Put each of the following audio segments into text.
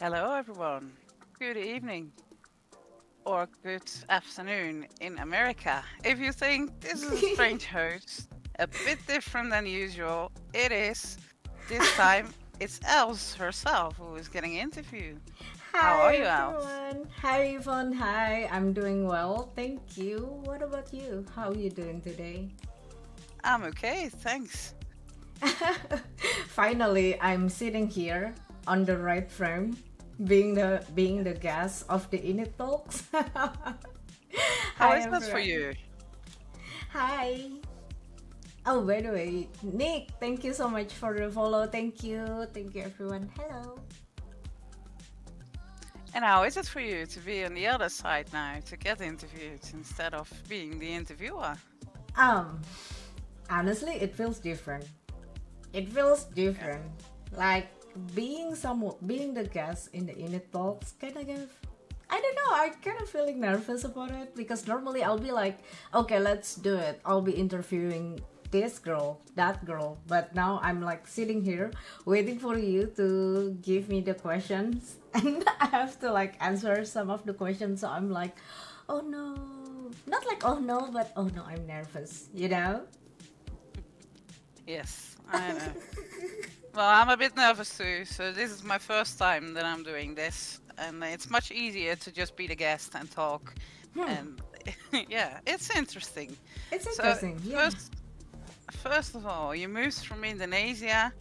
Hello, everyone. Good evening or good afternoon in America. If you think this is a strange host, a bit different than usual, it is. This time, it's Elz herself who is getting interviewed. How are Hi you, Elz? everyone. Hi Yvonne. Hi. I'm doing well. Thank you. What about you? How are you doing today? I'm okay, thanks. Finally, I'm sitting here on the right frame, being the guest of the INIT Talks. How Hi is that for everyone. you? Hi. Oh, by the way, Nick, thank you so much for the follow. Thank you. Thank you everyone. Hello. And how is it for you to be on the other side now, to get interviewed instead of being the interviewer? Um, Honestly, it feels different. It feels Yeah. different. Like being the guest in the INIT Talks kind of I don't know, I kind of feeling nervous about it because normally I'll be like, okay, let's do it. I'll be interviewing this girl, that girl. But now I'm like sitting here waiting for you to give me the questions and I have to like answer some of the questions. So I'm like, oh no. Not like oh no, but oh no, I'm nervous, you know? Yes, I know. Well, I'm a bit nervous too, so this is my first time that I'm doing this, and it's much easier to just be the guest and talk. And yeah, it's interesting. It's So interesting, yeah. first of all, you moved from Indonesia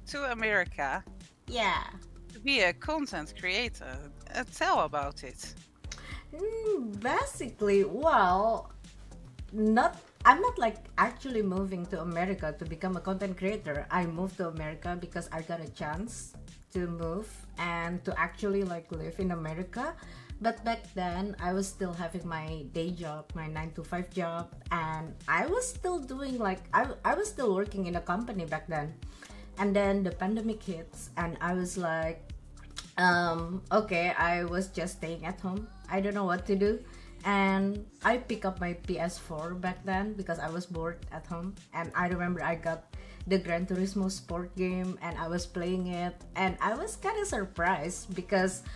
to America Yeah. to be a content creator. Tell about it. Basically, well, not I'm not like actually moving to America to become a content creator. I moved to America because I got a chance to move and to actually like live in America. But back then, I was still having my day job, my 9 to 5 job, and I was still doing like I was still working in a company back then. And then the pandemic hits, and I was like, okay, I was just staying at home. I don't know what to do. And I pick up my PS4 back then because I was bored at home. And I remember I got the Gran Turismo sport game and I was playing it. And I was kind of surprised because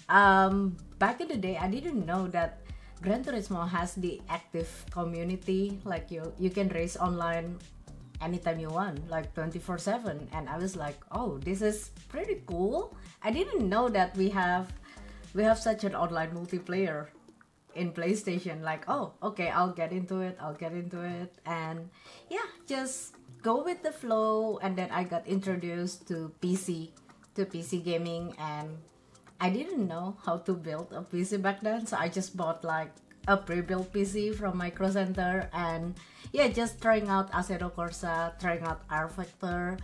back in the day, I didn't know that Gran Turismo has the active community. Like you can race online anytime you want, like 24/7. And I was like, oh, this is pretty cool. I didn't know that we have such an online multiplayer in PlayStation. Like, oh, okay, I'll get into it. And yeah, just go with the flow. And then I got introduced to PC gaming, and I didn't know how to build a PC back then, so I just bought like a pre-built PC from Micro Center, and yeah, just trying out Assetto Corsa, trying out R Factor,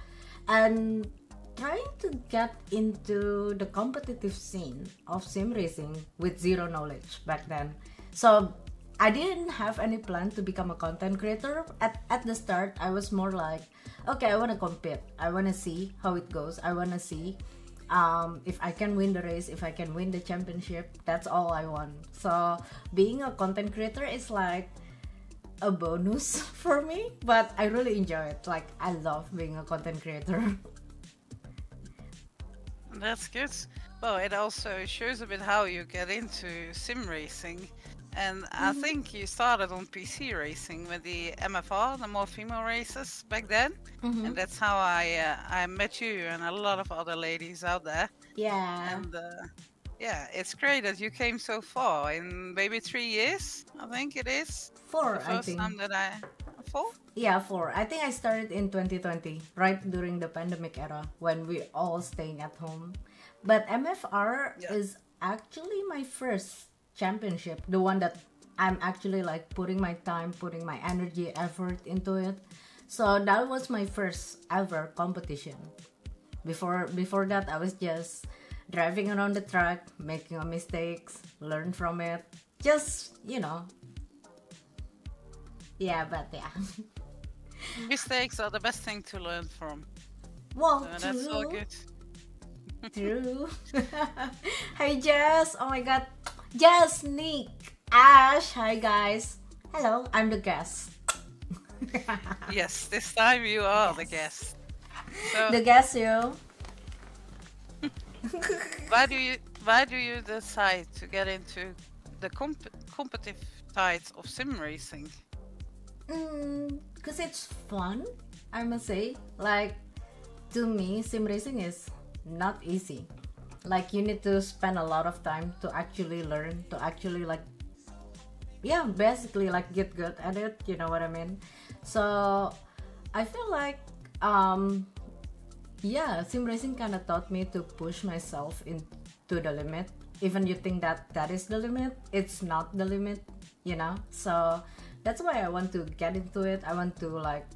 and trying to get into the competitive scene of sim racing with zero knowledge back then. So I didn't have any plan to become a content creator. At the start, I was more like, okay, I want to compete. I want to see how it goes. I want to see if I can win the race, if I can win the championship. That's all I want. So being a content creator is like a bonus for me, but I really enjoy it. Like, I love being a content creator. That's good. Well, it also shows a bit how you get into sim racing. And I think you started on PC racing with the MFR, the more female races back then. And that's how I met you and a lot of other ladies out there. Yeah. And yeah, it's great that you came so far in maybe 3 years, I think it is. The Four, I first think. time that I... 4? Yeah, four. I think I started in 2020, right during the pandemic era when we all staying at home. But MFR Yeah. is actually my first championship, the one that I'm actually like putting my time, putting my energy, effort into it. So that was my first ever competition. Before that, I was just driving around the track, making mistakes, learn from it. Just, yeah, but yeah. Mistakes are the best thing to learn from. Well, So that's all true. good. True. Hi Jess. Oh my god. Jess, Nick, Ash. Hi guys. Hello, I'm the guest. Yes, this time you are the guest. So The guest, you. why do you decide to get into the competitive sides of sim racing? Because it's fun, I must say. Like, to me, sim racing is not easy. Like, you need to spend a lot of time to actually learn, to actually, like, yeah, basically, like, get good at it, you know what I mean? So, I feel like, yeah, sim racing kind of taught me to push myself into the limit. Even you think that that is the limit, it's not the limit, you know? So, that's why I want to get into it. I want to, like,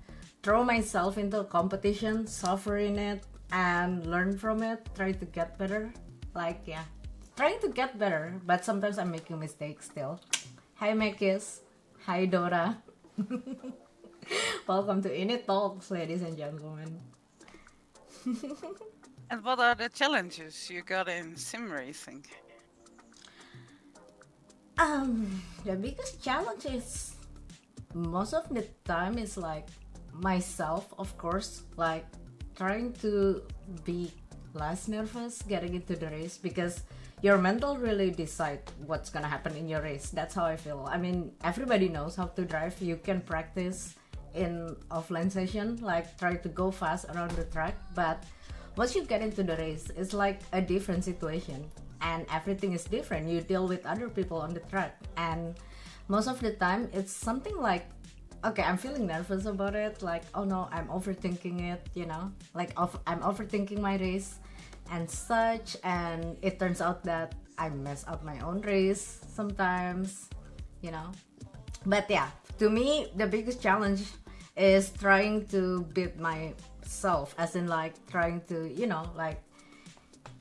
throw myself into a competition, suffer in it, and learn from it, try to get better. Like, yeah, trying to get better, but sometimes I'm making mistakes still. Hi, Mekis. Hi, Dora. Welcome to INIT Talks, ladies and gentlemen. And what are the challenges you got in sim racing? The biggest challenge is most of the time is like myself, of course, like trying to be less nervous getting into the race, because your mental really decide what's gonna happen in your race. That's how I feel. I mean, everybody knows how to drive. You can practice in offline session, like try to go fast around the track, but once you get into the race, it's like a different situation, and everything is different. You deal with other people on the track, and most of the time it's something like, okay, I'm feeling nervous about it, like, oh no, I'm overthinking it, you know, like I'm overthinking my race and such, and it turns out that I mess up my own race sometimes, you know. But yeah, to me the biggest challenge is trying to beat myself, as in like trying to, you know, like,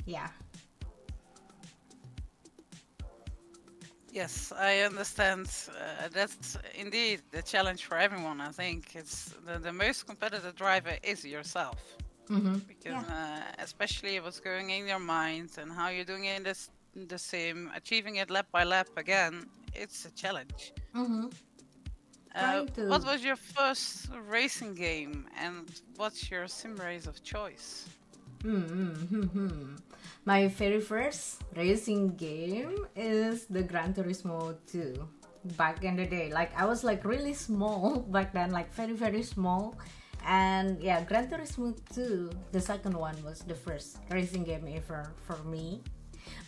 yeah. Yes, I understand. That's indeed the challenge for everyone. I think it's the most competitive driver is yourself. Because especially what's going in your mind and how you're doing it in the sim, achieving it lap by lap again, it's a challenge. What was your first racing game, and what's your sim race of choice? My very first racing game is the Gran Turismo 2. Back in the day, like I was like really small back then, like very very small. And yeah, Gran Turismo 2, the second one, was the first racing game ever for me.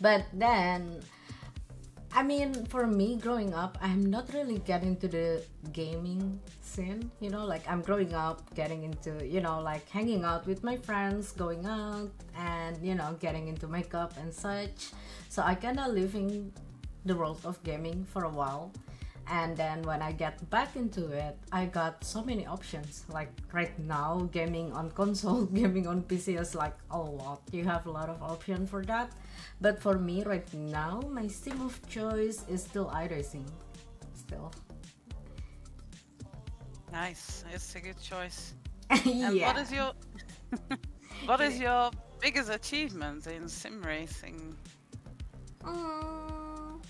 But then, I mean, for me growing up, I'm not really getting to the gaming scene, you know, like I'm growing up getting into, you know, like hanging out with my friends, going out and, you know, getting into makeup and such. So I kind of living the world of gaming for a while. And then when I get back into it, I got so many options. Like right now, gaming on console, gaming on PC is like a lot. You have a lot of options for that. But for me right now, my sim of choice is still iRacing. Still. Nice, it's a good choice. Yeah. And what is your biggest achievement in sim racing?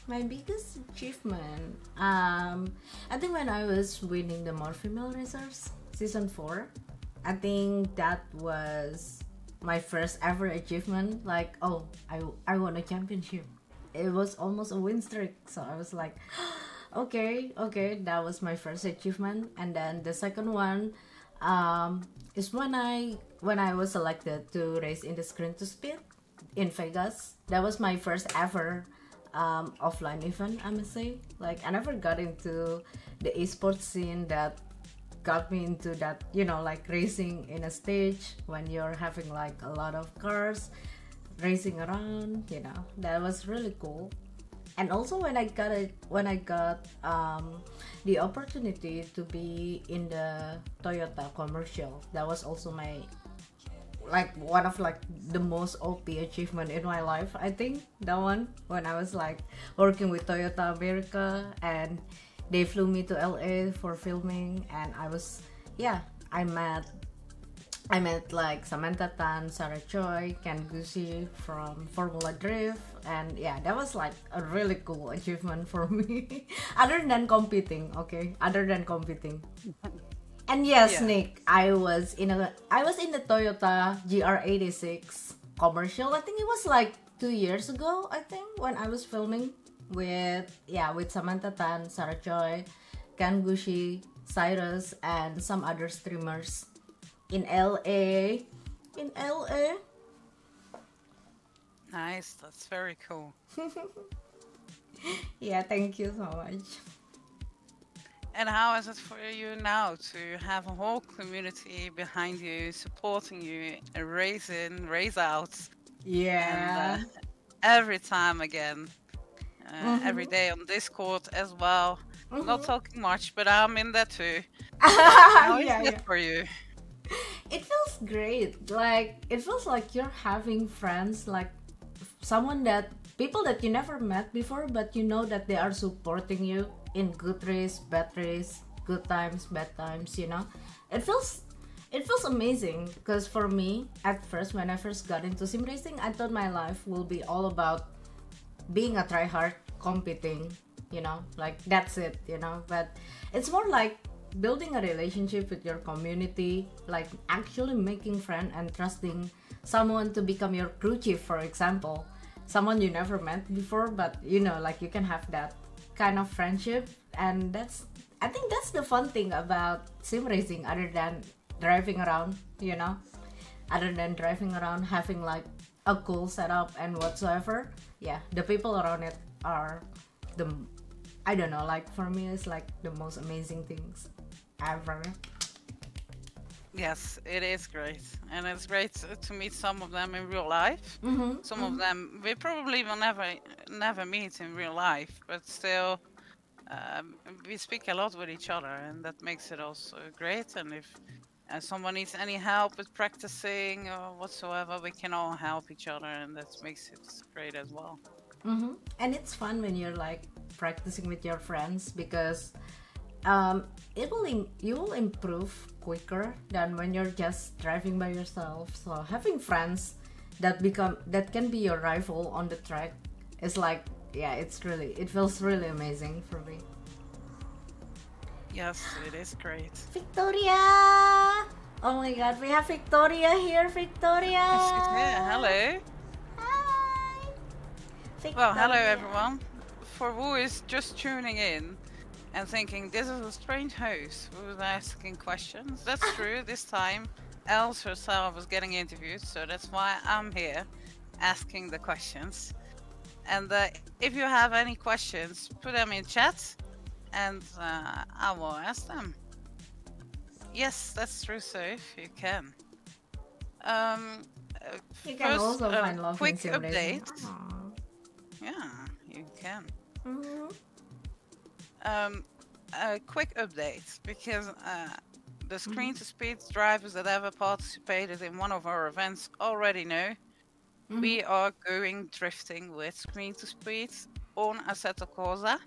My biggest achievement, I think when I was winning the More Female Racers season 4, I think that was my first ever achievement. Like, oh, I won a championship. It was almost a win streak, so I was like, okay, that was my first achievement. And then the second one is when I was selected to race in the Screen to Speed in Vegas. That was my first ever offline event, I must say. Like, I never got into the esports scene that got me into that, you know, like racing in a stage when you're having like a lot of cars racing around, you know. That was really cool. And also when I got the opportunity to be in the Toyota commercial, that was also my like one of like the most OP achievement in my life. I think that one, when I was like working with Toyota America and they flew me to LA for filming, and I met like Samantha Tan, Sarah Choi, Ken Gucci from Formula Drift, and yeah, that was like a really cool achievement for me. Other than competing. And yes, yeah. Nick, I was in the Toyota GR86 commercial. I think it was like 2 years ago, I think, when I was filming with Samantha Tan, Sarah Choi, Ken Gushi, Cyrus, and some other streamers in LA. In LA. Nice, that's very cool. Yeah, thank you so much. And how is it for you now to have a whole community behind you, supporting you, race in, race out? Yeah. And every time again, every day on Discord as well. Not talking much, but I'm in there too. How is it for you? It feels great. Like, it feels like you're having friends, like people that you never met before, but you know that they are supporting you in good race, bad race, good times, bad times, you know. It feels amazing, because for me, at first, when I first got into sim racing, I thought my life will be all about being a tryhard, competing, you know, like that's it, you know. But it's more like building a relationship with your community, like actually making friends and trusting someone to become your crew chief, for example. Someone you never met before, but you know, like you can have that kind of friendship. And I think that's the fun thing about sim racing, other than driving around, you know, having like a cool setup and whatsoever. Yeah, the people around it are I don't know, like for me it's like the most amazing things ever. Yes, it is great, and it's great to meet some of them in real life. Some of them we probably will never meet in real life, but still we speak a lot with each other, and that makes it also great. And if someone needs any help with practicing or whatsoever, we can all help each other, and that makes it great as well. And it's fun when you're like practicing with your friends, because you will improve quicker than when you're just driving by yourself. So having friends that can be your rival on the track is like, yeah, it feels really amazing for me. Yes, it is great. Victoria! Oh my god, we have Victoria here. Victoria! Yes, she's here. Hello. Hi! Victoria. Well, hello everyone. For who is just tuning in and thinking this is a strange host who is asking questions, that's true. This time Elz herself was getting interviewed, so that's why I'm here asking the questions. And if you have any questions, put them in chat and I will ask them. Yes, that's true, Soph, you can. You can first, also find love quick in update. Yeah, you can. A quick update, because the Screen to Speed drivers that ever participated in one of our events already know we are going drifting with Screen to Speed on Assetto Corsa.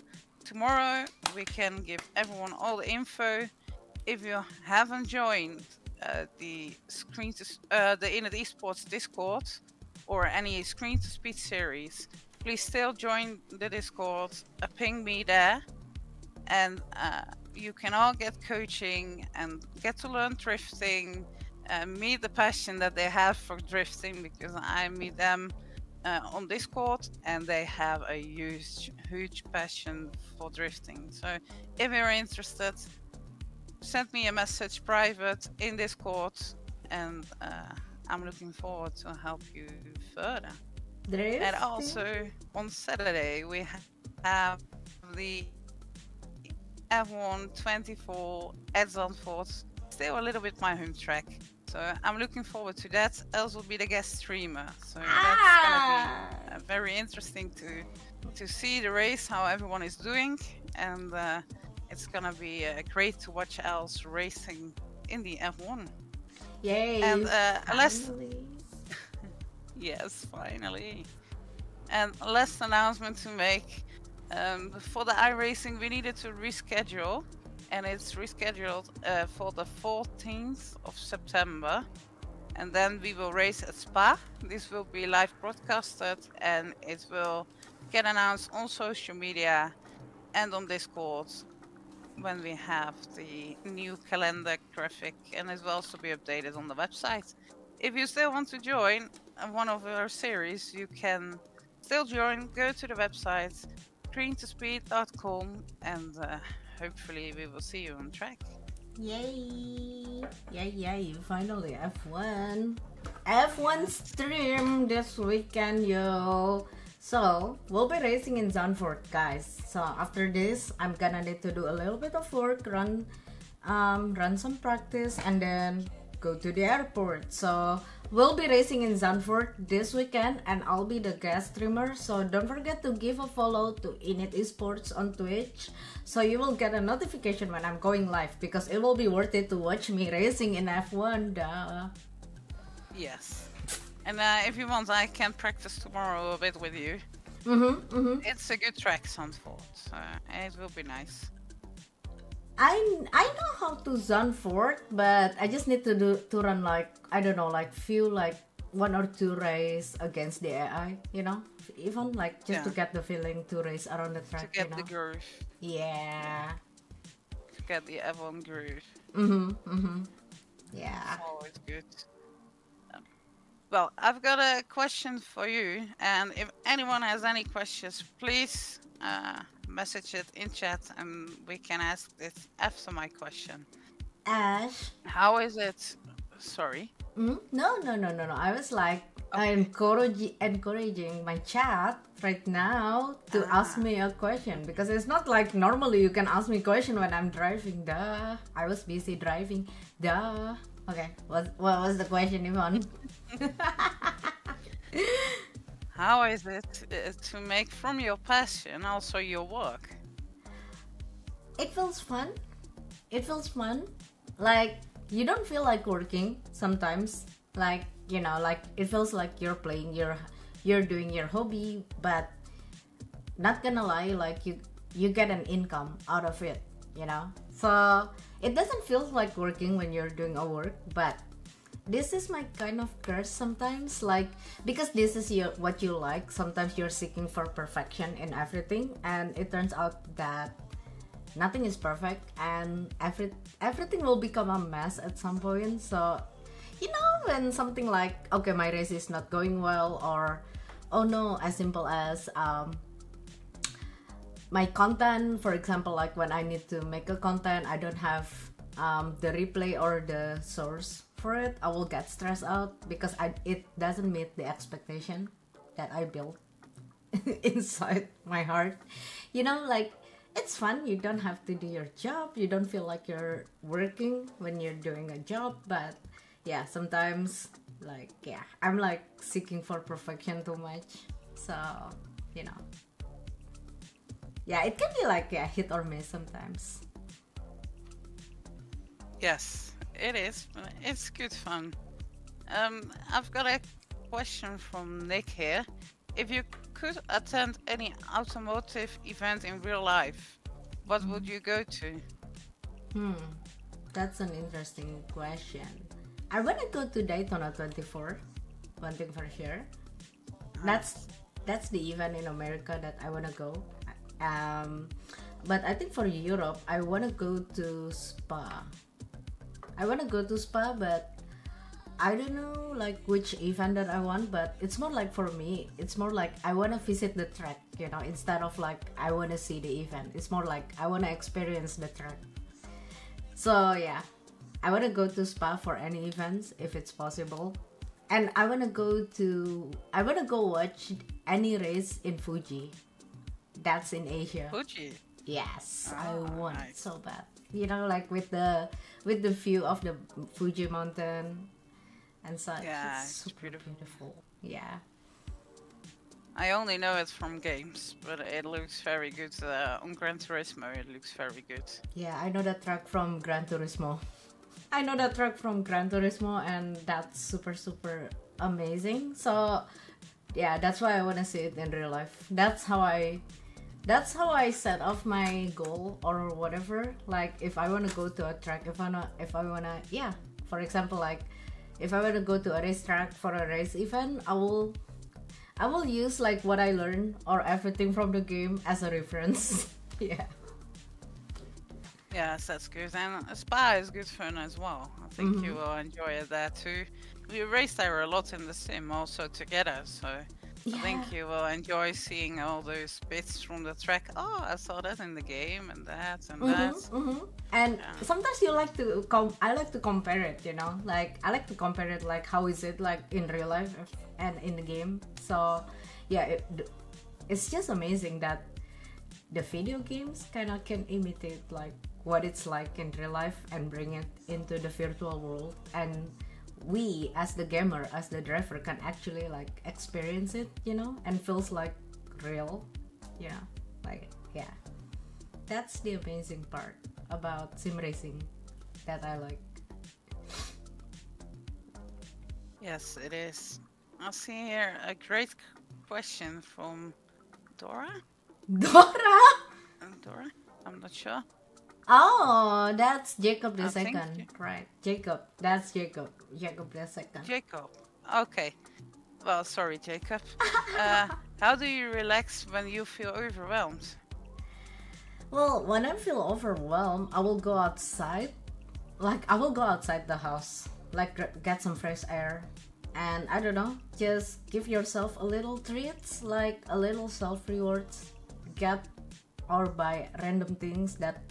Tomorrow we can give everyone all the info. If you haven't joined the INIT Esports Discord or any Screen to Speed series, please still join the Discord, ping me there, and you can all get coaching and get to learn drifting, meet the passion that they have for drifting, because I meet them on Discord and they have a huge passion for drifting. So if you're interested, send me a message private in Discord, and I'm looking forward to help you further. Drifting. And also on Saturday we have the F1 24 at Zandvoort, still a little bit my home track. So I'm looking forward to that. Elz will be the guest streamer, so that's gonna be very interesting to see the race, how everyone is doing, and it's gonna be great to watch Elz racing in the F1. Yay! And finally. Yes, finally. And last announcement to make. For the iRacing, we needed to reschedule, and it's rescheduled for the 14th of September. And then we will race at Spa. This will be live broadcasted, and it will get announced on social media and on Discord when we have the new calendar graphic, and it will also be updated on the website. if you still want to join one of our series, you can still join. Go to the website greentospeed.com, and hopefully we will see you on track. Yay! Yay! Finally, F1 stream this weekend, yo. So we'll be racing in Zandvoort, guys. So after this, I'm gonna need to do a little bit of work, run some practice, and then go to the airport. So we'll be racing in Zandvoort this weekend, and I'll be the guest streamer. So don't forget to give a follow to INIT Esports on Twitch, so you will get a notification when I'm going live, because it will be worth it to watch me racing in F1. Duh. Yes. And if you want, I can practice tomorrow a bit with you. It's a good track, Zandvoort. It will be nice. I know how to Zandvoort, but I just need to run like, I don't know, like few, like 1 or 2 race against the AI, you know, even like just to get the feeling to race around the track, to get the groove. Yeah. To get the F1 groove. Yeah. It's always good. Well, I've got a question for you, and if anyone has any questions, please message it in chat, and we can ask it after my question. Ash, how is it? Sorry. No. I was like, I'm encouraging my chat right now to ask me a question, because it's not like normally you can ask me a question when I'm driving. Duh. I was busy driving. Duh. Okay. What was the question, Yvonne? How is it to make from your passion also your work? It feels fun. Like, you don't feel like working sometimes. Like, you know, like it feels like you're playing, you're doing your hobby, but not gonna lie, like you get an income out of it, you know. So it doesn't feel like working when you're doing a work, but this is my kind of curse sometimes, like, because this is what you like. Sometimes you're seeking for perfection in everything, and it turns out that nothing is perfect, and everything will become a mess at some point. So, you know, when something like, okay, my race is not going well, or oh no, as simple as my content, for example, like when I need to make a content, I don't have the replay or the source for it, I will get stressed out because it doesn't meet the expectation that I built inside my heart. You know, like, it's fun, you don't have to do your job, you don't feel like you're working when you're doing a job, but yeah, sometimes, like, yeah, I'm like seeking for perfection too much. So, you know, yeah, it can be like, yeah, hit or miss sometimes. Yes, it is. It's good fun. I've got a question from Nick here. If you could attend any automotive event in real life, what would you go to? That's an interesting question. I want to go to Daytona 24, one thing for sure. That's the event in America that I want to go. But I think for Europe, I want to go to Spa. But I don't know like which event that I want, but it's more like, for me, it's more like I want to visit the track, you know, instead of like I want to see the event. It's more like I want to experience the track. So yeah, I want to go to Spa for any events if it's possible. And I want to go watch any race in Fuji. That's in Asia. Fuji? Yes, I want it so bad. You know, like with the view of the Fuji mountain and such. Yeah, it's super beautiful. Yeah. I only know it from games, but it looks very good on Gran Turismo. It looks very good. Yeah, I know that track from Gran Turismo. And that's super amazing. So yeah, that's why I want to see it in real life. That's how I set off my goal or whatever. Like, if I want to go to a track, if I wanna, yeah, for example, like if I want to go to a racetrack for a race event, I will use like what I learned or everything from the game as a reference. Yeah. Yes, that's good. And Spa is good fun as well. I think you will enjoy that too. We race there a lot in the sim also together, so I Yeah. think you will enjoy seeing all those bits from the track. Oh, I saw that in the game, and that, and that. And Yeah. sometimes you like to I like to compare it, you know, like I like to compare it, like how is it like in real life and in the game. So yeah, it's just amazing that the video games kind of can imitate like what it's like in real life and bring it into the virtual world, and we as the gamer, as the driver, can actually like experience it, you know, and feels like real. Yeah, like yeah, that's the amazing part about sim racing that I like. Yes, it is. I see here a great question from Dora. Dora. Dora, I'm not sure. Oh, that's Jacob the I think second, right? Jacob, that's Jacob. Jacob the second. Jacob. Okay. Well, sorry, Jacob. How do you relax when you feel overwhelmed? Well, when I feel overwhelmed, I will go outside. Like, I will go outside the house, like get some fresh air. And I don't know, just give yourself a little treats, like a little self rewards. Get or buy random things that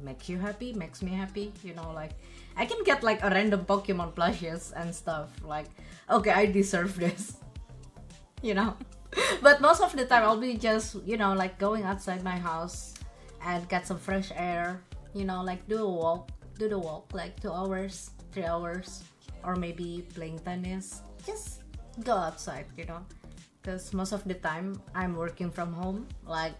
makes you happy, makes me happy. You know, like I can get like a random Pokemon plushes and stuff. Like, okay, I deserve this. You know. But most of the time, I'll be just, you know, like going outside my house and get some fresh air. You know, like do the walk, like 2 hours, 3 hours, or maybe playing tennis. Just go outside, you know, because most of the time I'm working from home. Like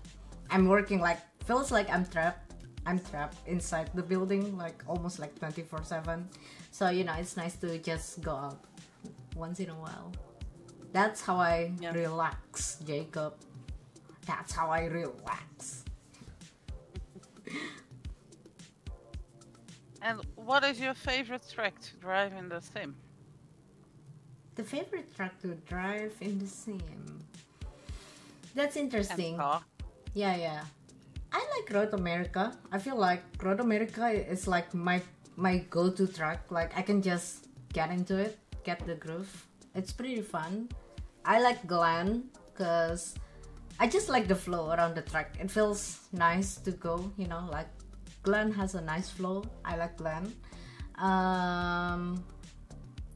I'm working, like feels like I'm trapped. I'm trapped inside the building, like almost like 24/7. So you know, it's nice to just go out once in a while. That's how I relax, Jacob. That's how I relax. And what is your favorite track to drive in the sim? The favorite track to drive in the sim. That's interesting. And car? Yeah. I like Road America. I feel like Road America is like my go-to track. Like I can just get into it, get the groove. It's pretty fun. I like Glen because I just like the flow around the track. It feels nice to go, you know, like Glen has a nice flow. I like Glen.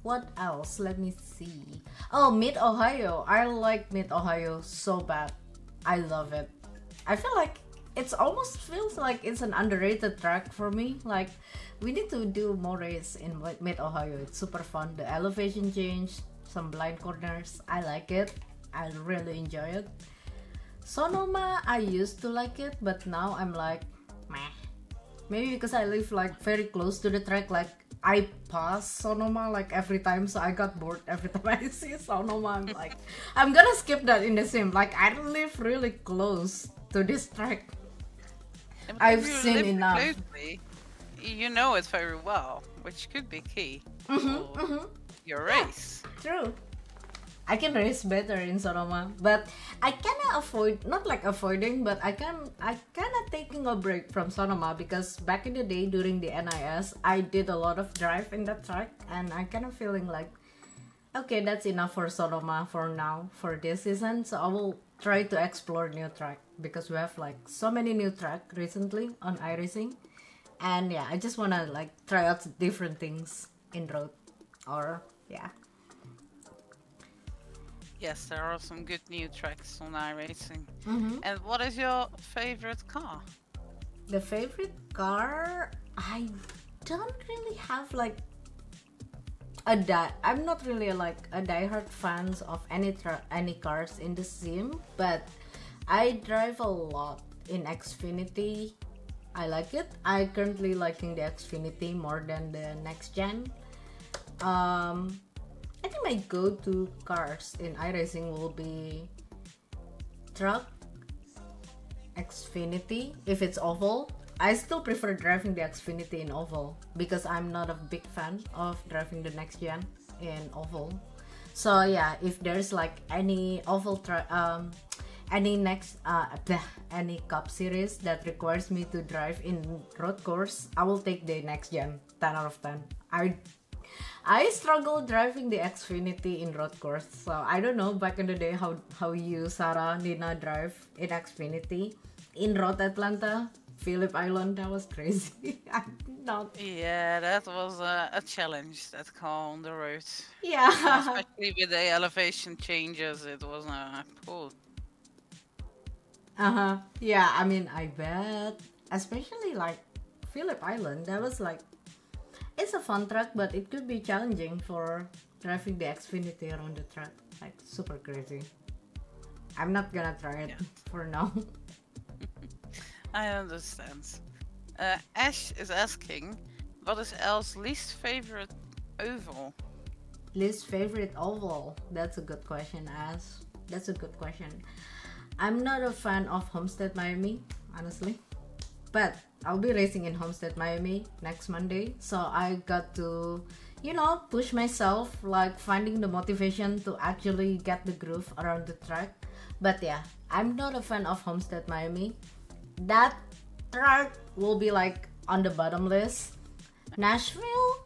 What else? Let me see. Oh, Mid Ohio. I like Mid Ohio so bad. I love it. I feel like it's almost feels like it's an underrated track for me. Like we need to do more race in Mid Ohio. It's super fun. The elevation change, some blind corners. I like it. I really enjoy it. Sonoma, I used to like it, but now I'm like, meh. Maybe because I live like very close to the track. Like I pass Sonoma like every time, so I got bored every time I see Sonoma. I'm like, I'm gonna skip that in the sim. Like I live really close to this track. And I've if you seen live enough. closely, you know it very well, which could be key for your race. True. I can race better in Sonoma, but I kinda avoid, not like avoiding, but I kinda taking a break from Sonoma because back in the day during the NIS, I did a lot of drive in that track, and I kinda feeling like, okay, that's enough for Sonoma for now, for this season. So I will try to explore new track because we have like so many new track recently on iRacing, and yeah, I just wanna like try out different things in road, or yeah. Yes, there are some good new tracks on iRacing. And what is your favorite car? The favorite car, I don't really have like I'm not really like a diehard fans of any cars in the sim, but I drive a lot in Xfinity. I like it. I currently liking the Xfinity more than the next gen. I think my go-to cars in iRacing will be truck, Xfinity if it's oval. I still prefer driving the Xfinity in oval because I'm not a big fan of driving the next gen in oval. So yeah, if there's like any oval any cup series that requires me to drive in road course, I will take the next gen 10 out of 10. I struggle driving the Xfinity in road course. So I don't know back in the day how you, Sarah, Nina drive in Xfinity in road Atlanta, Phillip Island. That was crazy. I'm not. Yeah, that was a challenge, that car on the road. Yeah. Especially with the elevation changes, it was a pull. Uh-huh. Yeah, I mean, I bet. Especially like Phillip Island, that was like, it's a fun track, but it could be challenging for driving the Xfinity around the track. Like, super crazy. I'm not gonna try it for now. I understand. Ash is asking, what is El's least favorite oval? Least favorite oval? That's a good question, Ash. That's a good question. I'm not a fan of Homestead Miami, honestly. But I'll be racing in Homestead Miami next Monday. So I got to, push myself, like finding the motivation to actually get the groove around the track. But yeah, I'm not a fan of Homestead Miami. That track will be like on the bottom list. Nashville?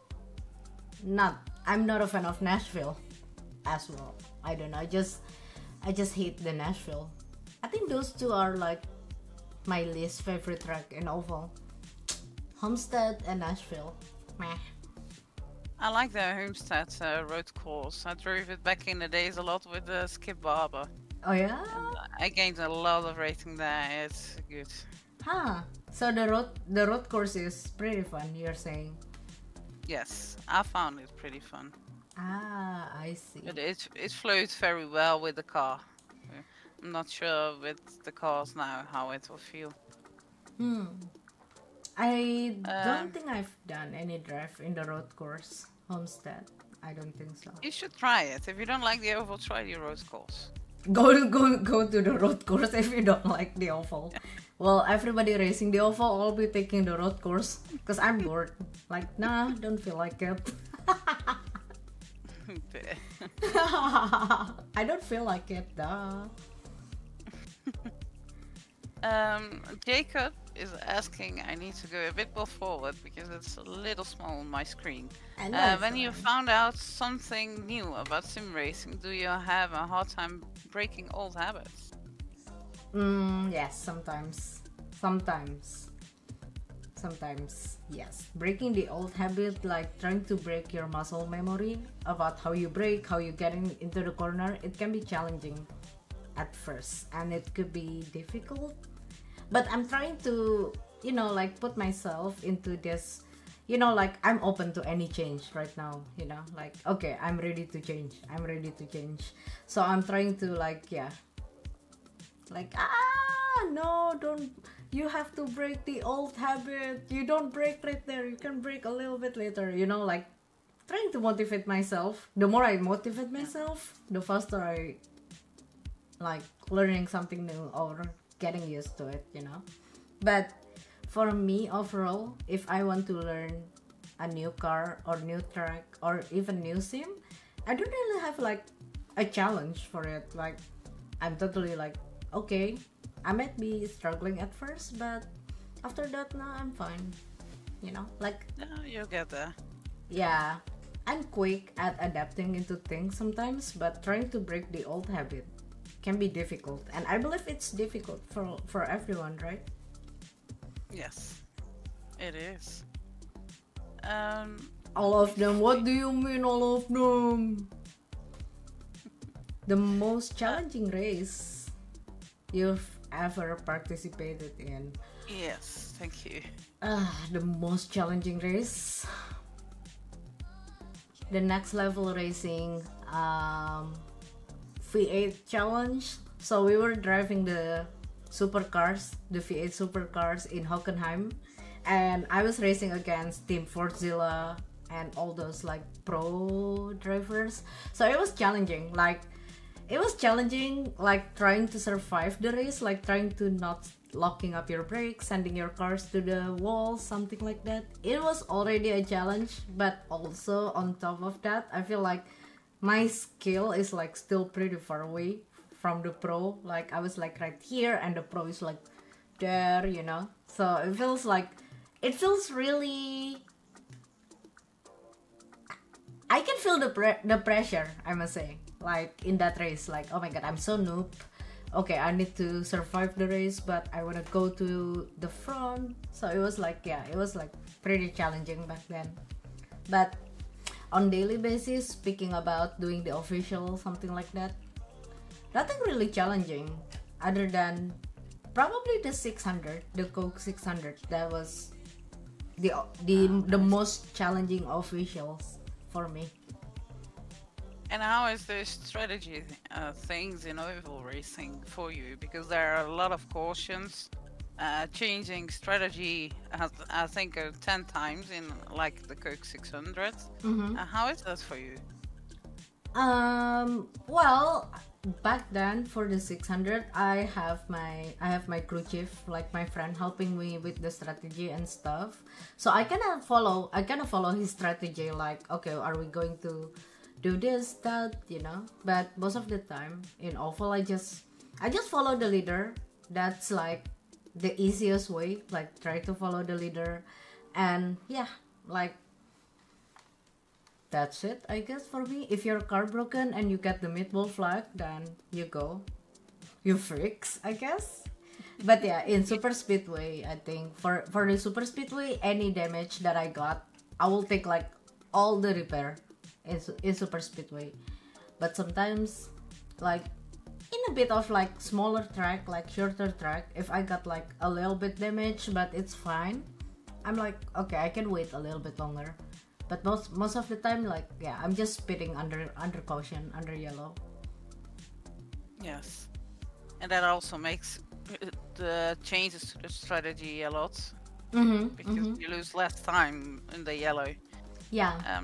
I'm not a fan of Nashville as well. I don't know. I just hate the Nashville. I think those two are like my least favorite track in oval. Homestead and Nashville. Meh. I like the Homestead road course. I drove it back in the days a lot with Skip Barber. Oh yeah? And I gained a lot of rating there. It's good. Huh. So the road course is pretty fun, you're saying? Yes, I found it pretty fun. Ah, I see. But it flows very well with the car. I'm not sure with the cars now how it will feel. I don't think I've done any drive in the road course Homestead. I don't think so. You should try it. If you don't like the oval, try the road course. Go to the road course if you don't like the oval. Well, everybody racing the oval, I'll be taking the road course because I'm bored. Like, nah, don't feel like it. I don't feel like it, duh. Jacob is asking, I need to go a bit more forward because it's a little small on my screen. When you found out something new about sim racing, do you have a hard time breaking old habits? Yes, sometimes. Sometimes, yes. Breaking the old habit, like trying to break your muscle memory about how you brake, how you get into the corner, it can be challenging at first and it could be difficult. But I'm trying to, like put myself into this, like I'm open to any change right now, like, okay, I'm ready to change. So I'm trying to no, don't, you have to break the old habit. You don't break right there. You can break a little bit later, like trying to motivate myself. The more I motivate myself, the faster I like learning something new or getting used to it, But for me overall, if I want to learn a new car or new track or even new sim, I don't really have like a challenge for it. Like I'm totally like, okay, I might be struggling at first, but after that, now I'm fine. Like You'll get there. Yeah, I'm quick at adapting into things sometimes, but trying to break the old habit can be difficult, and I believe it's difficult for everyone, right? Yes, it is. All of them? What do you mean all of them? The most challenging race you've ever participated in? Yes, thank you. The most challenging race? The next level racing V8 challenge. So we were driving the supercars, the V8 supercars in Hockenheim, and I was racing against Team Fortzilla and all those like pro drivers. So it was challenging. Like trying to survive the race, like trying to not locking up your brakes, sending your cars to the wall, something like that. It was already a challenge, but also on top of that, I feel like my skill is like still pretty far away from the pro. Like I was like right here and the pro is like there, So it feels really, I can feel the pressure, I must say, like in that race, like, oh my god, I'm so noob. Okay, I need to survive the race, but I want to go to the front. So it was like, yeah, it was like pretty challenging back then. But on daily basis, speaking about doing the official, something like that, nothing really challenging other than probably the 600, the Coke 600. That was the most challenging officials for me. And how is the strategy things in oval racing for you? Because there are a lot of cautions. Changing strategy, I think, 10 times in like the Coke 600. How is that for you? Well, back then for the 600, I have my crew chief, like my friend, helping me with the strategy and stuff. So I kind of follow his strategy. Like, okay, are we going to do this, that, you know? But most of the time in oval, I just follow the leader. That's like the easiest way. Like, try to follow the leader, and yeah, like. That's it, I guess, for me. If your car broken and you get the meatball flag, then you go. You freaks, I guess. But yeah, in super speedway, I think for the super speedway, any damage that I got, I will take like all the repair in super speedway. But sometimes, like in a bit of like smaller track, like shorter track, if I got like a little bit damage, but it's fine, I'm like, okay, I can wait a little bit longer. But most of the time, like, yeah, I'm just speeding under caution, under yellow. Yes, and that also makes the changes to the strategy a lot, because you lose less time in the yellow. Yeah.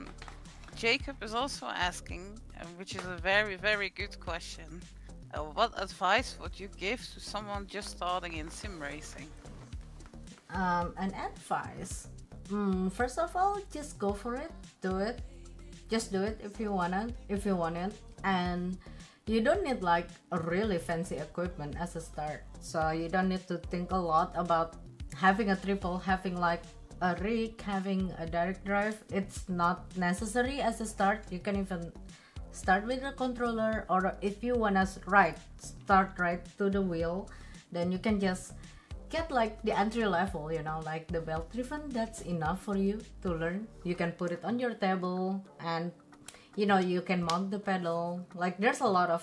Jacob is also asking, which is a very, very good question. What advice would you give to someone just starting in sim racing? An advice. First of all, just go for it. Do it. Just do it if you want it. And you don't need like a really fancy equipment as a start. So you don't need to think a lot about having a triple, having like a rig, having a direct drive. It's not necessary as a start. You can even start with a controller, or if you wanna start right to the wheel, then you can just get like the entry level, you know, like the belt driven. That's enough for you to learn. You can put it on your table, and you know, you can mount the pedal. Like, there's a lot of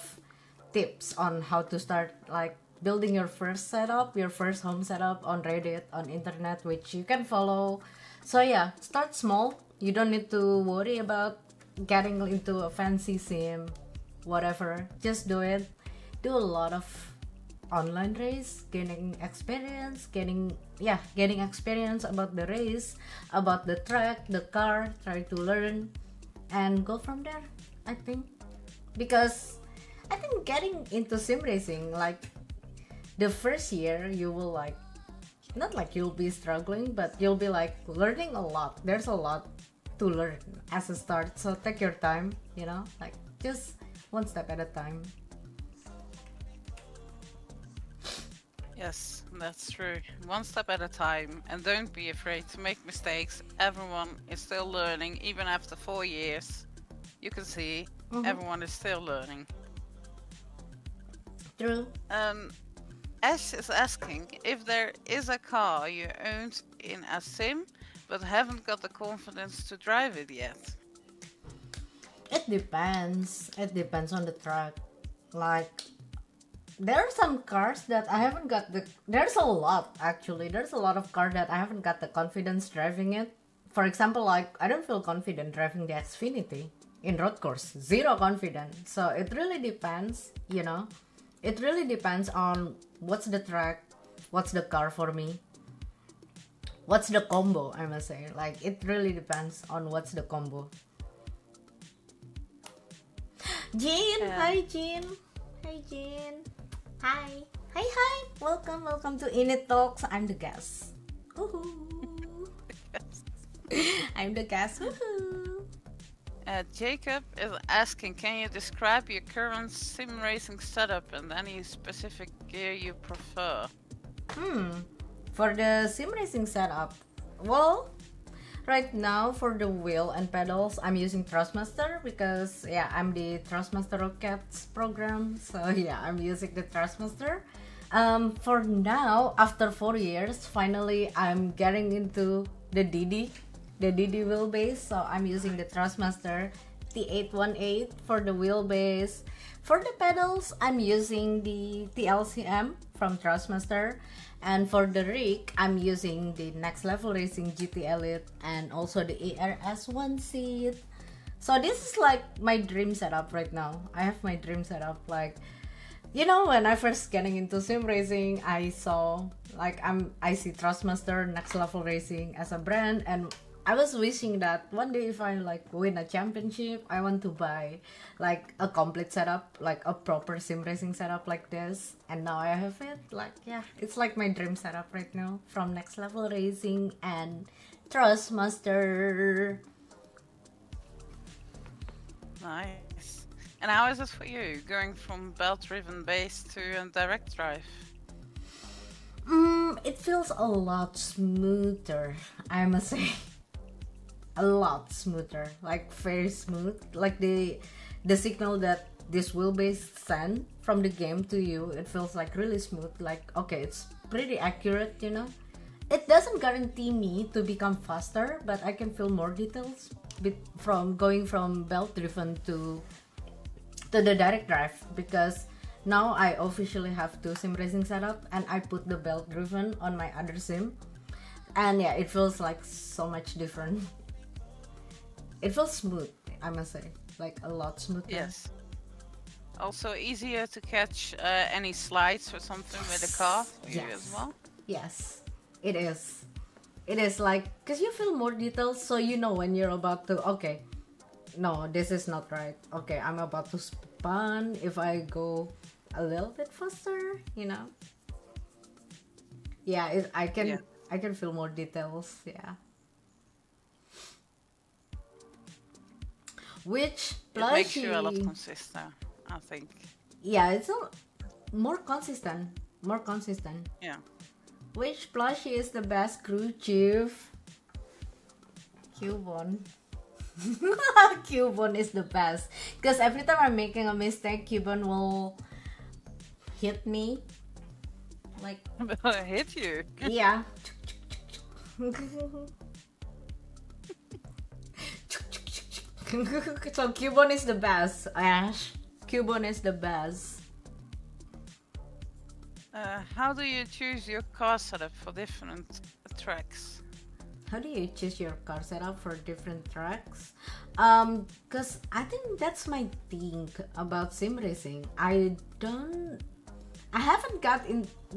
tips on how to start like building your first setup, your first home setup on Reddit, on internet, which you can follow. So yeah, start small. You don't need to worry about getting into a fancy sim, whatever. Just do it. Do a lot of online race, getting experience about the race, about the track, the car. Try to learn and go from there, I think. Because I think getting into sim racing, like the first year, you will like, not like you'll be struggling, but you'll be like learning a lot. There's a lot to learn as a start, so take your time, you know, like just one step at a time. Yes, that's true. One step at a time, and don't be afraid to make mistakes. Everyone is still learning, even after 4 years. You can see everyone is still learning. True. Ash is asking if there is a car you owned in a sim but haven't got the confidence to drive it yet. It depends. It depends on the track. Like, there are some cars that I haven't got there's a lot, actually. There's a lot of cars that I haven't got the confidence driving it. For example, like, I don't feel confident driving the Xfinity in road course. Zero confidence. So it really depends, you know. It really depends on what's the track, what's the car for me, what's the combo, I must say. Like, it really depends on what's the combo. Jean! Yeah. Hi, Jean! Hi, Jean! Hi! Hi! Welcome to INIT Talks. I'm the guest. Woohoo! I'm the guest. Woohoo! Jacob is asking, can you describe your current sim racing setup and any specific gear you prefer? For the sim racing setup, well, Right now, for the wheel and pedals, I'm using Thrustmaster because yeah, I'm the Thrustmaster Rockets program. So yeah, I'm using the Thrustmaster. For now, after 4 years, finally I'm getting into the DD wheelbase. So I'm using the Thrustmaster T818 for the wheelbase. For the pedals, I'm using the TLCM from Thrustmaster. And for the rig, I'm using the Next Level Racing GT Elite and also the ARS one seat. So this is like my dream setup right now. I have my dream setup. Like, you know, when I first getting into sim racing, I saw like I see Thrustmaster, Next Level Racing as a brand, and I was wishing that one day if I like win a championship, I want to buy like a complete setup, like a proper sim racing setup like this. And now I have it. Like, yeah, it's like my dream setup right now from Next Level Racing and Thrustmaster. Nice. And how is it for you, going from belt-driven base to a direct drive? It feels a lot smoother, I must say. A lot smoother, like very smooth. Like the signal that this wheelbase send from the game to you, it feels like really smooth. Like, okay, it's pretty accurate, you know. It doesn't guarantee me to become faster, but I can feel more details from going from belt driven to the direct drive, because now I officially have two sim racing setup and I put the belt driven on my other sim, and yeah, it feels like so much different. It feels smooth, I must say, like a lot smoother. Yes. Also easier to catch any slides or something with the car for you as well? Yes, it is. It is like, because you feel more details, so you know when you're about to, okay, no, this is not right. Okay, I'm about to spun if I go a little bit faster, you know? Yeah, I can feel more details, yeah. Which plushie... It makes you a lot consistent, I think. Yeah, it's more consistent. More consistent. Yeah. Which plushie is the best crew chief? Cubone. Cubone is the best. Because every time I'm making a mistake, Cubone will hit me. Like... hit you? Yeah. So Cubone is the best, Ash. Cubone is the best. How do you choose your car setup for different tracks? How do you choose your car setup for different tracks? Cause I think that's my thing about sim racing. I haven't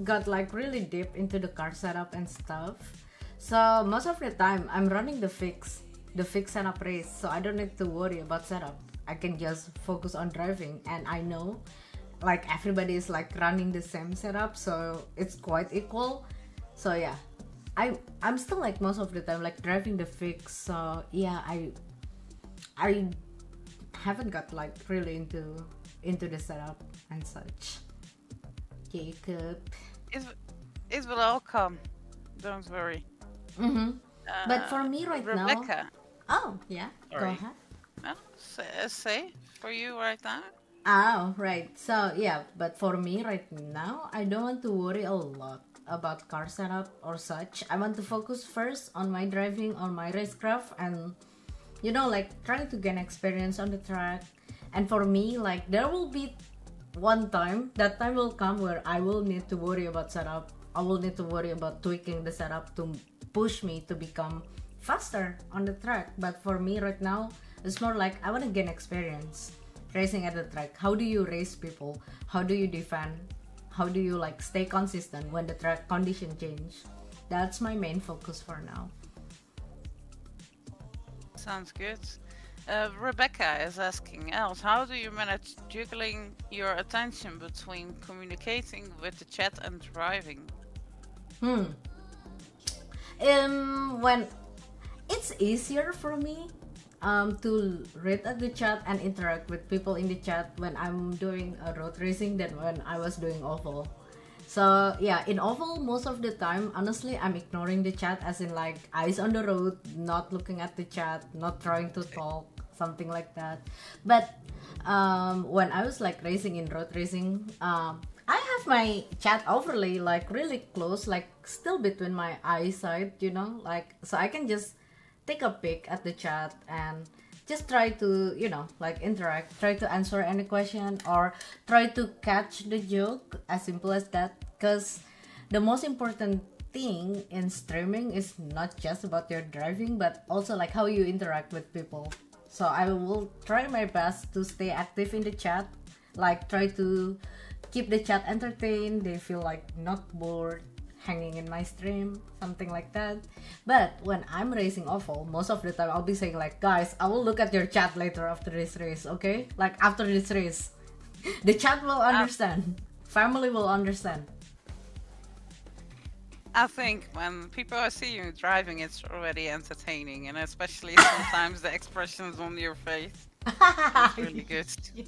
got like really deep into the car setup and stuff. So most of the time I'm running the fix setup race, so I don't need to worry about setup. I can just focus on driving, and I know like everybody is like running the same setup, so it's quite equal. So yeah, I'm still like most of the time like driving the fix. So yeah, I haven't got like really into the setup and such. Jacob, it will all come, don't worry. But for me right Rebecca. now... Oh, yeah. Sorry. Go ahead. No, say for you right now. Oh, right. So, yeah, but for me right now, I don't want to worry a lot about car setup or such. I want to focus first on my driving, on my racecraft, and, you know, like, trying to gain experience on the track. And for me, like, there will be one time, that time will come where I will need to worry about setup. I will need to worry about tweaking the setup to push me to become faster on the track. But for me right now, it's more like I want to gain experience racing at the track. How do you race people? How do you defend? How do you like stay consistent when the track condition change? That's my main focus for now. Sounds good. Rebecca is asking, Elz, how do you manage juggling your attention between communicating with the chat and driving? When it's easier for me to read at the chat and interact with people in the chat when I'm doing a road racing than when I was doing oval. So yeah, in oval, most of the time, honestly, I'm ignoring the chat, as in like eyes on the road, not looking at the chat, not trying to talk, something like that. But when I was like racing in road racing, I have my chat overlay like really close, like still between my eyesight, you know, like so I can just take a peek at the chat and just try to, you know, like interact, try to answer any question or try to catch the joke, as simple as that. Because the most important thing in streaming is not just about your driving, but also like how you interact with people. So I will try my best to stay active in the chat, like try to keep the chat entertained, they feel like not bored hanging in my stream, something like that. But when I'm racing oval, most of the time I'll be saying like, guys, I will look at your chat later after this race, okay? Like after this race, the chat will understand, family will understand. I think when people see you driving, it's already entertaining, and especially sometimes the expressions on your face. It's really good. Yeah.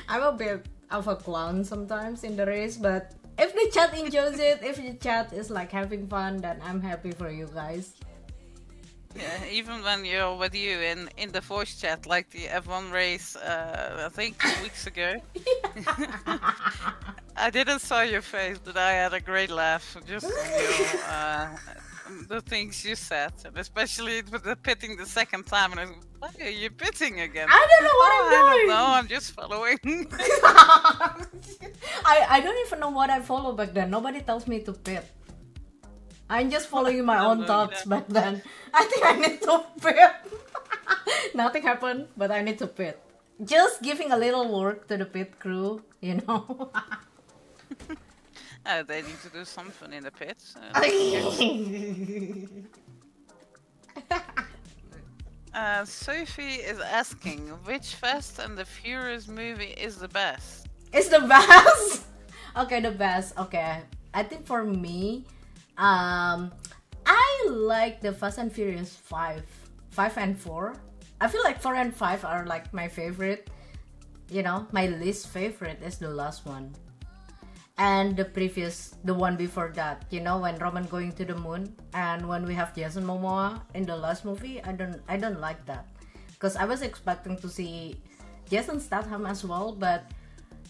I'm a bit of a clown sometimes in the race, but if the chat enjoys it, if the chat is like having fun, then I'm happy for you guys. Yeah, even when you're with you in the voice chat, like the F1 race, I think 2 weeks ago. I didn't saw your face, but I had a great laugh just on your, the things you said, and especially with the pitting the second time. And I was, why are you pitting again? I don't know what I'm doing. I don't know. I'm just following. I don't even know what I follow back then. Nobody tells me to pit. I'm just following my own thoughts back then. I think I need to pit. Nothing happened, but I need to pit. Just giving a little work to the pit crew, you know. They need to do something in the pits. Sophie is asking, which Fast and the Furious movie is the best? It's the best? Okay, the best. Okay. I think for me, I like the Fast and Furious 5 and 4. I feel like 4 and 5 are like my favorite. You know, my least favorite is the last one. And the one before that, you know, when Roman going to the moon, and when we have Jason Momoa in the last movie, I don't like that, because I was expecting to see Jason Statham as well, but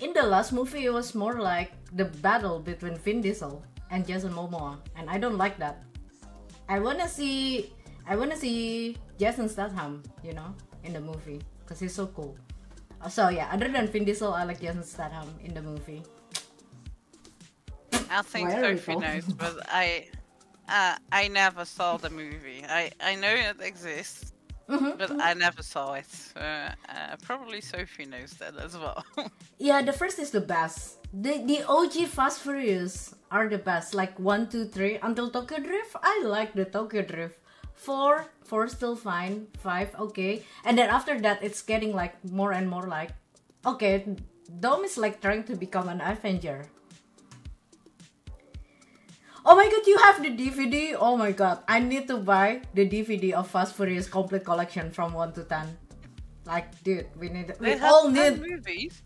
in the last movie it was more like the battle between Vin Diesel and Jason Momoa, and I don't like that. I wanna see Jason Statham, you know, in the movie, because he's so cool. So yeah, other than Vin Diesel, I like Jason Statham in the movie. I think Sophie knows, but I never saw the movie. I know it exists, but I never saw it. So, probably Sophie knows that as well. Yeah, the first is the best. The OG Fast Furious are the best. Like 1, 2, 3 until Tokyo Drift. I like the Tokyo Drift. 4 still fine. 5 okay. And then after that, it's getting like more and more like, okay, Dom is like trying to become an Avenger. Oh my god, you have the DVD? Oh my god, I need to buy the DVD of Fast Furious Complete Collection from 1 to 10. Like, dude, we all need movies.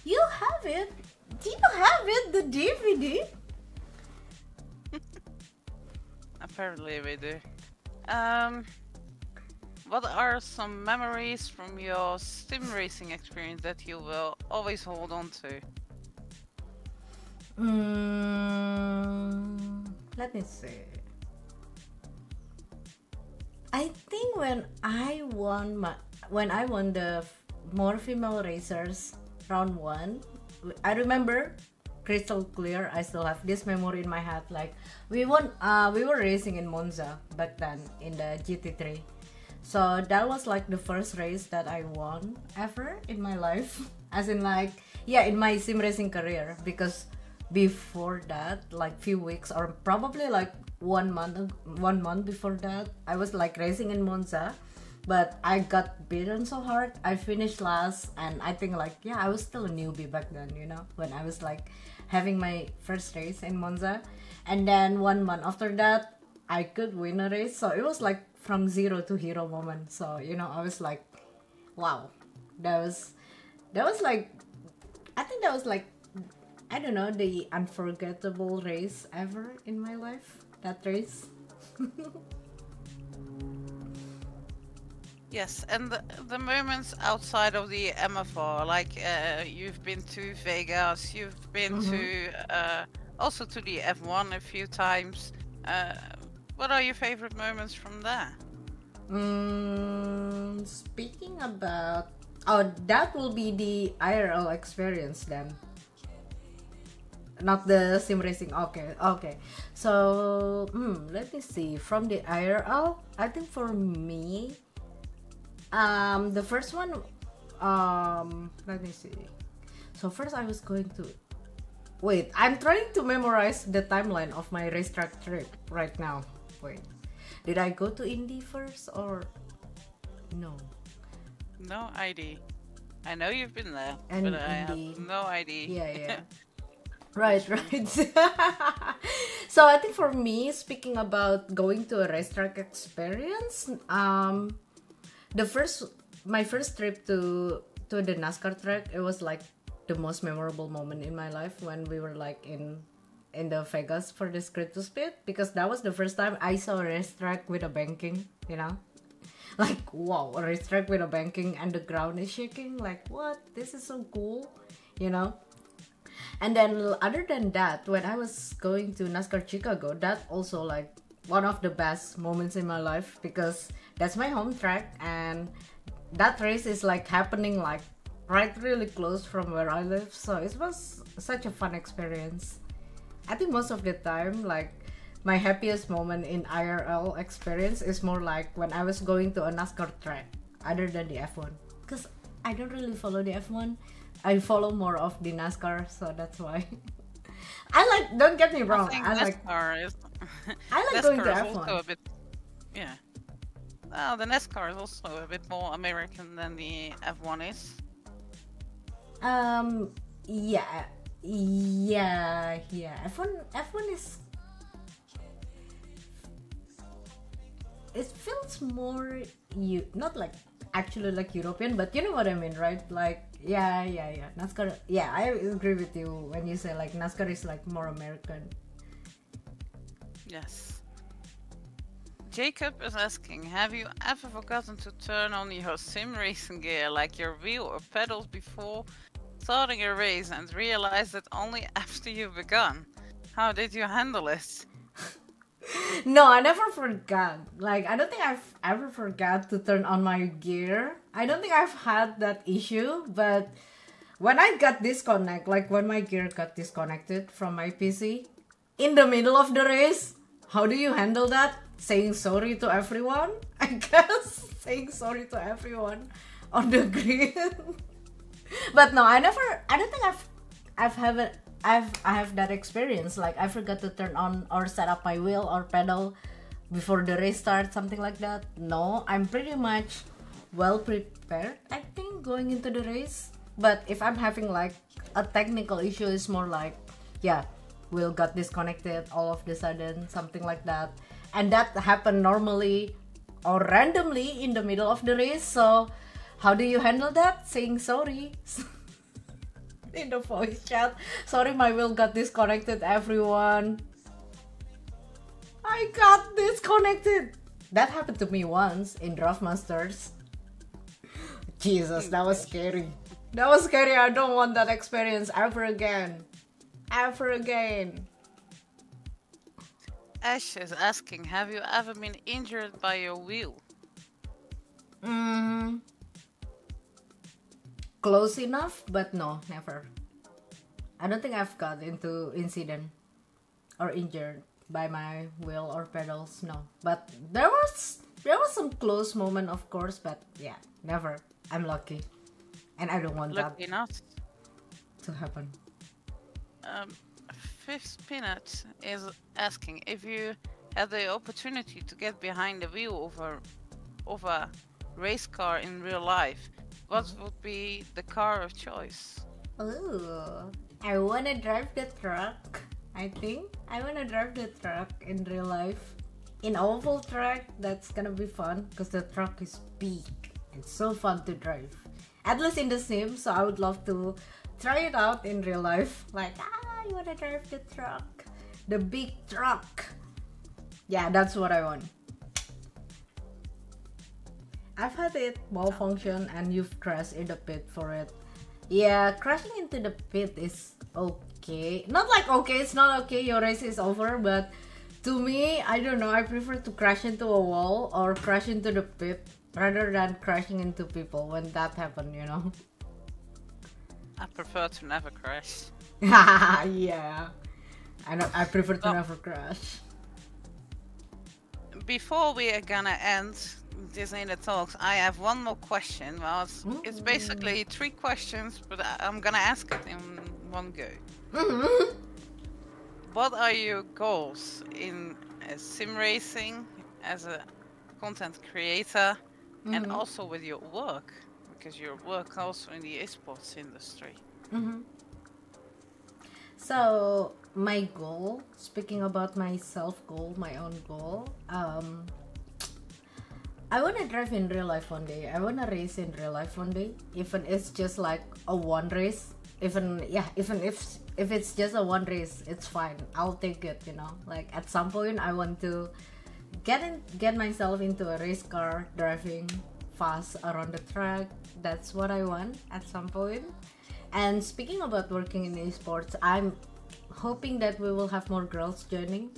You have it? Do you have it, the DVD? Apparently we do. What are some memories from your sim racing experience that you will always hold on to? Let me see. I think when I won the More Female Racers round 1, I remember crystal clear. I still have this memory in my head. Like we were racing in Monza back then in the GT3. So that was like the first race that I won ever in my life. As in like, yeah, in my sim racing career, because before that, like few weeks or probably like 1 month before that, I was like racing in Monza, but I got beaten so hard. I finished last, and I think like, yeah, I was still a newbie back then, you know, when I was like having my first race in Monza. And then 1 month after that, I could win a race. So it was like from zero to hero moment. So, you know, I was like, wow, that was like, I think that was like I don't know, the unforgettable race ever in my life. That race. Yes, and the moments outside of the MFR, like you've been to Vegas, you've been to also to the F1 a few times. What are your favorite moments from there? Speaking about, oh, that will be the IRL experience then. Not the sim racing. Okay. So, let me see. From the IRL, I think for me, the first one, let me see. So first I was going to, wait, I'm trying to memorize the timeline of my racetrack trip right now. Wait, did I go to Indy first or no? No ID. I know you've been there, And but I have Indy. no ID. Yeah. Right. So I think for me, speaking about going to a racetrack experience, my first trip to the NASCAR track, it was like the most memorable moment in my life when we were like in the Vegas for the Street to Speed, because that was the first time I saw a racetrack with a banking, you know. Like, wow, a racetrack with a banking and the ground is shaking. Like, what? This is so cool, you know. And then other than that, when I was going to NASCAR Chicago, that also like one of the best moments in my life, because that's my home track and that race is like happening like right really close from where I live. So it was such a fun experience. I think most of the time, like, my happiest moment in IRL experience is more like when I was going to a NASCAR track other than the F1, because I don't really follow the F1. I follow more of the NASCAR, so that's why. I like, don't get me wrong, I like NASCAR is I like NASCAR going to is F1. also a bit, yeah. Well, the NASCAR is also a bit more American than the F1 is. Yeah. F1 is, it feels more not like actually like European, but you know what I mean, right? Like, yeah. NASCAR, yeah, I agree with you when you say like NASCAR is like more American. Yes. Jacob is asking, have you ever forgotten to turn on your sim racing gear, like your wheel or pedals, before starting a race and realized it only after you begun? How did you handle it? No, I never forgot. Like, I don't think I've ever forgot to turn on my gear. I don't think I've had that issue, but when I got disconnect, like when my gear got disconnected from my PC in the middle of the race, how do you handle that? Saying sorry to everyone? I guess saying sorry to everyone on the grid. But no, I don't think I have that experience. Like, I forgot to turn on or set up my wheel or pedal before the race starts, something like that. No, I'm pretty much well prepared, I think, going into the race. But if I'm having like a technical issue, it's more like, yeah, wheel got disconnected all of the sudden, something like that. And that happened normally or randomly in the middle of the race. So how do you handle that? Saying sorry. In the voice chat, sorry, my wheel got disconnected, everyone. I got disconnected. That happened to me once in Draft Masters. Jesus, that was scary. That was scary. I don't want that experience ever again. Ever again. Ash is asking, have you ever been injured by your wheel? Close enough, but no, never. I don't think I've got into incident or injured by my wheel or pedals, no. But there was some close moment, of course, but yeah, never. I'm lucky. And I don't want Lucky that not. to happen. Fifth Peanut is asking, if you had the opportunity to get behind the wheel of a race car in real life, what would be the car of choice? Ooh, I wanna drive the truck. I think I wanna drive the truck in real life. In oval track, that's gonna be fun because the truck is big. It's so fun to drive. At least in the sim, so I would love to try it out in real life. Like, I wanna drive the truck. The big truck. Yeah, that's what I want. I've had it malfunction and you've crashed in the pit for it. Yeah, crashing into the pit is okay. Not like okay, it's not okay, your race is over, but to me, I don't know, I prefer to crash into a wall or crash into the pit rather than crashing into people when that happens, you know? I prefer to never crash. Yeah. I prefer to never crash. Before we are gonna end this INIT Talks, I have one more question. Well, it's basically 3 questions, but I'm gonna ask it in one go. What are your goals in sim racing as a content creator and also with your work? Because you work also in the esports industry. So my goal, speaking about my self goal, my own goal, I wanna drive in real life one day. I wanna race in real life one day, even it's just like a one race. Even if it's just a one race, it's fine. I'll take it. You know, like at some point I want to get myself into a race car, driving fast around the track. That's what I want at some point. And speaking about working in esports, I'm hoping that we will have more girls joining,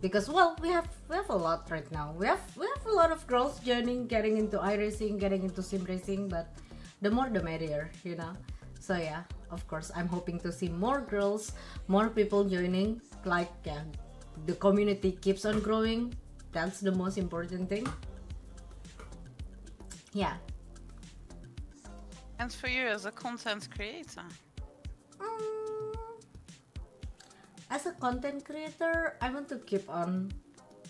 because well, we have a lot right now. We have a lot of girls joining, getting into iRacing, getting into sim racing, but the more the merrier, you know. So yeah, of course, I'm hoping to see more girls, more people joining. Like yeah, the community keeps on growing. That's the most important thing. Yeah. And for you as a content creator? As a content creator, I want to keep on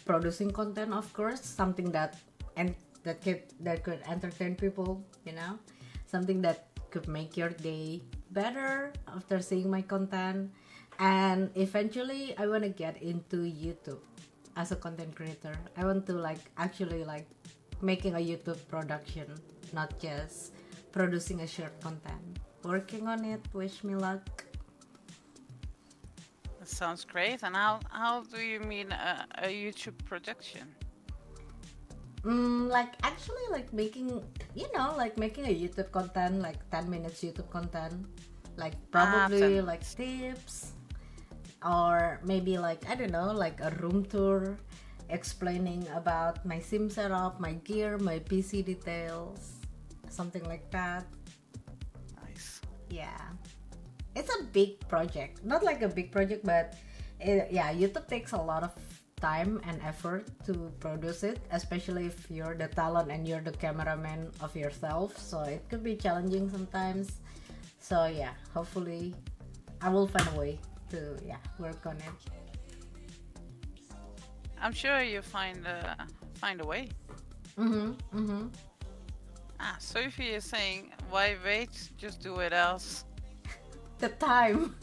producing content, of course, something that could entertain people, you know, something that could make your day better after seeing my content. And eventually I want to get into YouTube as a content creator. I want to actually making a YouTube production, not just producing a short content. Working on it. Wish me luck. That sounds great. And how do you mean a YouTube production? Making, making a YouTube content, like 10 minutes YouTube content, like probably tips, or maybe I don't know, like a room tour explaining about my sim setup, my gear, my PC details, something like that. Nice. Yeah, it's a big project, not like a big project, but YouTube takes a lot of time and effort to produce it, especially if you're the talent and you're the cameraman of yourself, so it could be challenging sometimes. So yeah, hopefully I will find a way to work on it. I'm sure you find a way. Sophie is saying, why wait, just do it else. The time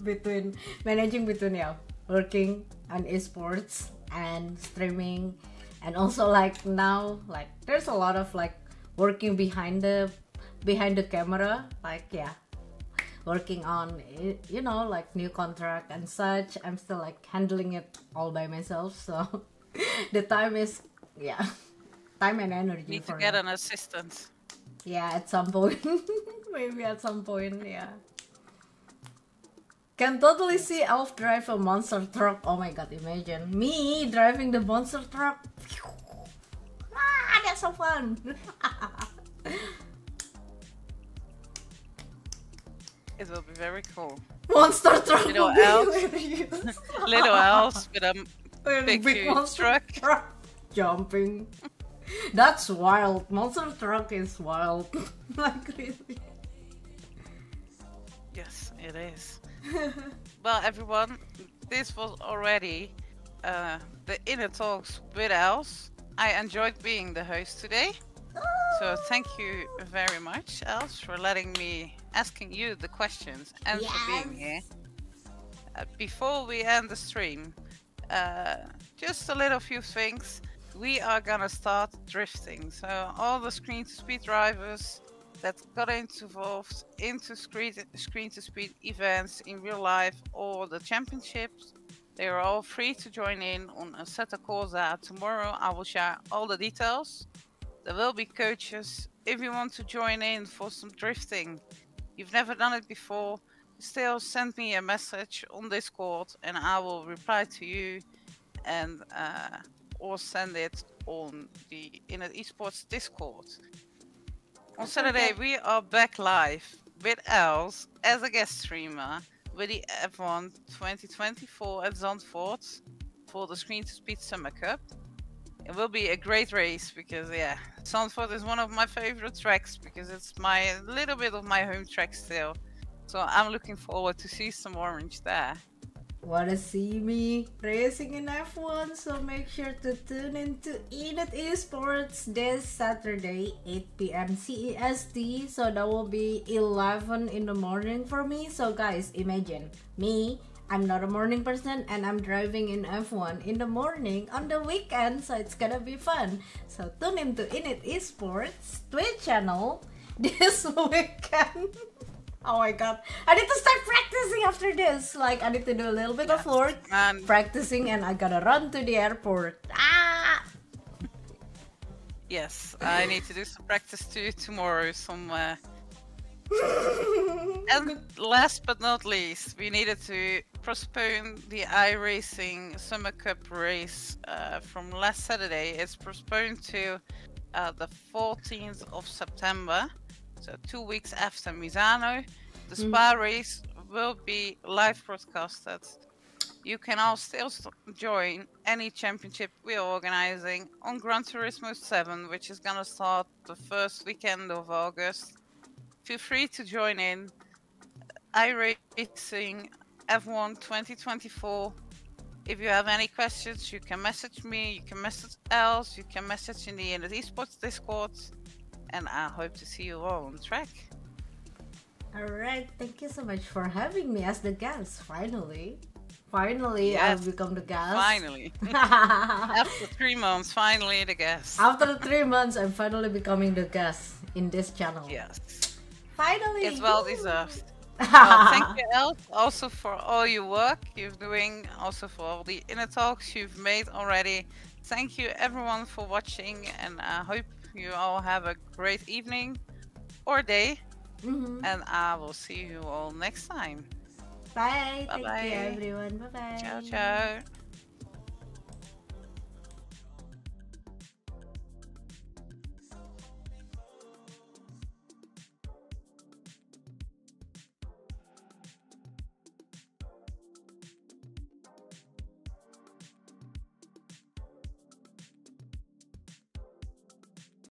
between managing between working on esports and streaming, and also now there's a lot of working behind the camera, working on new contract and such. I'm still handling it all by myself, so the time is time and energy. Need to get an assistant. Yeah, at some point. Maybe at some point, yeah. Can totally see Elf drive a monster truck. Oh my god, imagine me driving the monster truck. That's so fun. It will be very cool. Monster truck. Little elves. Little elves with a big monster truck jumping. That's wild. Monster truck is wild. Really. Yes, it is. Well, everyone, this was already the INIT Talks with Elz. I enjoyed being the host today. So thank you very much, Elz, for asking you the questions and for being here. Before we end the stream, just a little few things. We are gonna start drifting. So all the screen to speed drivers, that got involved into screen-to-speed events in real life or the championships. They are all free to join in on Assetto Corsa. Tomorrow I will share all the details. There will be coaches. If you want to join in for some drifting, you've never done it before, still send me a message on Discord and I will reply to you and or send it on the INIT Esports Discord. On Saturday, we are back live with Elz as a guest streamer with the F1 2024 at Zandvoort for the Screen to Speed Summer Cup. It will be a great race because, yeah, Zandvoort is one of my favorite tracks because it's a little bit of my home track still. So I'm looking forward to see some orange there. Wanna see me racing in F1? So make sure to tune into INIT Esports this Saturday, 8 p.m. CEST. So that will be 11 in the morning for me. So guys, imagine me. I'm not a morning person and I'm driving in F1 in the morning on the weekend. So it's gonna be fun. So tune into INIT Esports Twitch channel this weekend. Oh my god, I need to start practicing after this. Like, I need to do a little bit of work, practicing, and I gotta run to the airport. Ah! Yes, I need to do some practice too tomorrow somewhere. And last but not least, we needed to postpone the iRacing Summer Cup race from last Saturday. It's postponed to the 14th of September. So 2 weeks after Misano, the Spa race will be live broadcasted. You can all still join any championship we are organizing on Gran Turismo 7, which is gonna start the first weekend of August. Feel free to join in. iRacing F1 2024. If you have any questions, you can message me, you can message Elz, you can message in the INIT Esports Discord. And I hope to see you all on track. Alright, thank you so much for having me as the guest. Finally, yes, I've become the guest. Finally. After 3 months, finally the guest. After 3 months, I'm finally becoming the guest in this channel. Yes. Finally. It's well deserved. Well, thank you, Elz, also for all your work you're doing, also for all the INIT Talks you've made already. Thank you everyone for watching, and I hope you all have a great evening or day, and I will see you all next time. Bye. Bye-bye. Thank you, everyone. Bye-bye. Ciao, ciao.